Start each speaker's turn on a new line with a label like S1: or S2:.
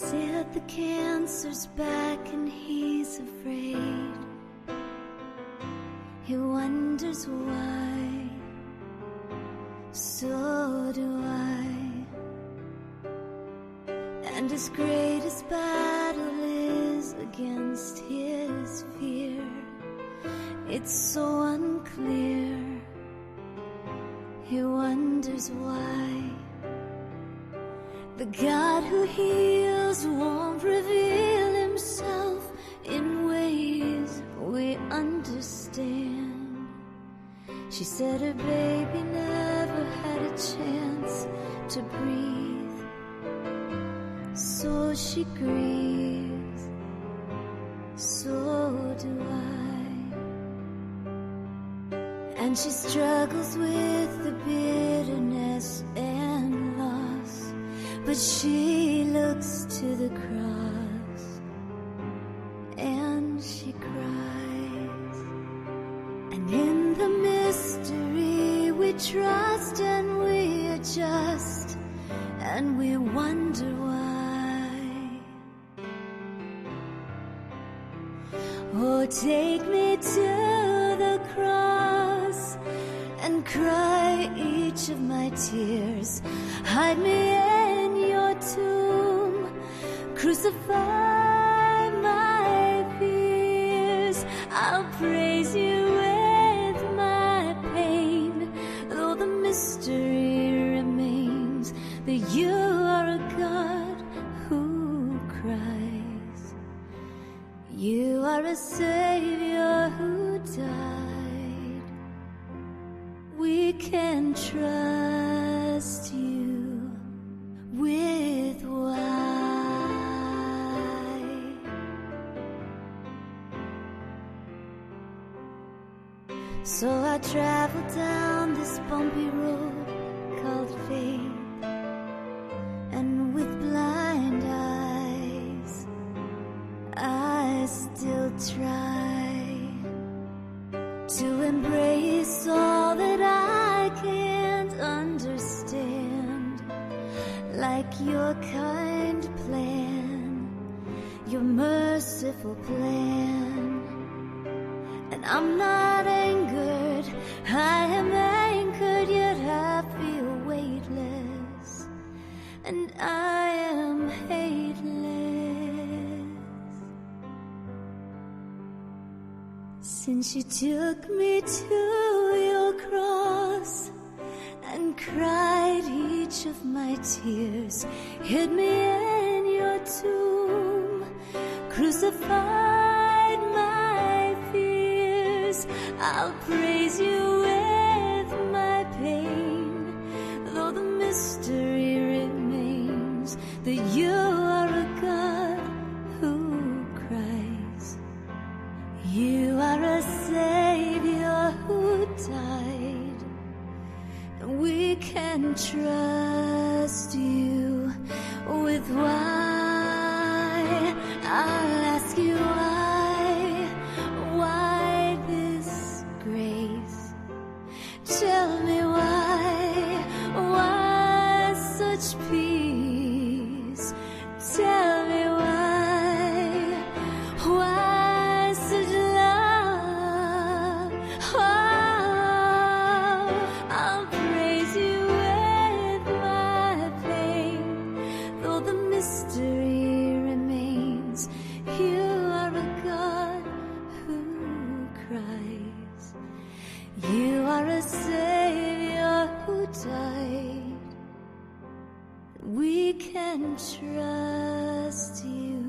S1: Said the cancer's back and he's afraid. He wonders why. So do I. And his greatest battle is against his fear. It's so unclear. He wonders why. The God who heals won't reveal himself in ways we understand. She said her baby never had a chance to breathe, so she grieves, so do I. And she struggles with the bitterness and loss, but she looks to the cross and she cries. And in the mystery we trust and we adjust and we wonder why. Oh, take me to the cross and cry each of my tears. Hide me in your tomb, crucify my fears. I'll praise you with my pain, though the mystery remains that you are a God who cries. You are a Savior who died. We can trust you with why. So I traveled down this bumpy road called faith, and with blind eyes I still try to embrace all that I can't understand, like your kind plan, your merciful plan. And I'm not angered, I am anchored, yet I feel weightless, and I am hateless. Since you took me to your cross and cried each of my tears, hid me in your tomb, crucified my fears, I'll praise you with my pain, though the mystery remains that you are a God who cries. You are a Savior who died, and we can trust you with why. I'll ask you why this grace? Tell me why such peace? Tell me why such love? Oh, I'll praise you with my pain, though the mystery remains. You are a God who cries. You are a Savior who died. We can trust you.